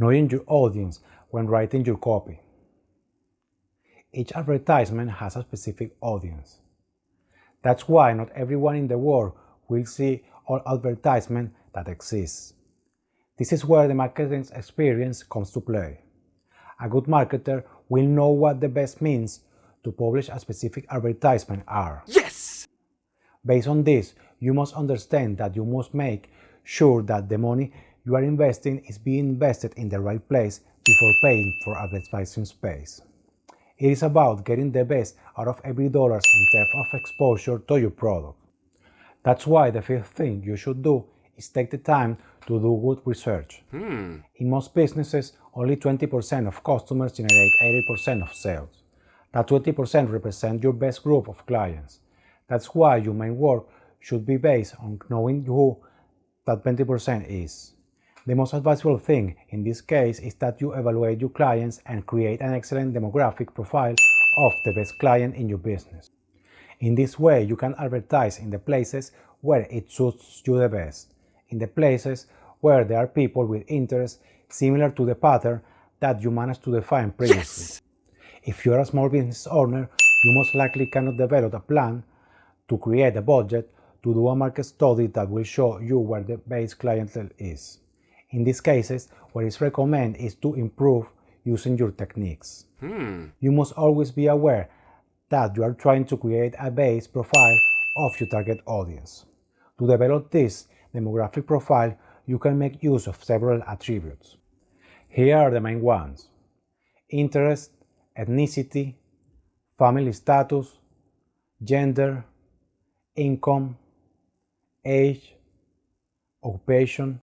Knowing your audience when writing your copy. Each advertisement has a specific audience. That's why not everyone in the world will see all advertisements that exist. This is where the marketing experience comes to play. A good marketer will know what the best means to publish a specific advertisement are. Yes! Based on this, you must understand that you must make sure that the money you are investing is being invested in the right place before paying for advertising space. It is about getting the best out of every dollar in terms of exposure to your product. That's why the fifth thing you should do is take the time to do good research. In most businesses, only 20% of customers generate 80% of sales. That 20% represent your best group of clients. That's why your main work should be based on knowing who that 20% is. The most advisable thing in this case is that you evaluate your clients and create an excellent demographic profile of the best client in your business. In this way, you can advertise in the places where it suits you the best, in the places where there are people with interests similar to the pattern that you managed to define previously. Yes! If you are a small business owner, you most likely cannot develop a plan to create a budget to do a market study that will show you where the base clientele is. In these cases, what is recommended is to improve using your techniques. You must always be aware that you are trying to create a base profile of your target audience. To develop this demographic profile, you can make use of several attributes. Here are the main ones: interest, ethnicity, family status, gender, income, age, occupation,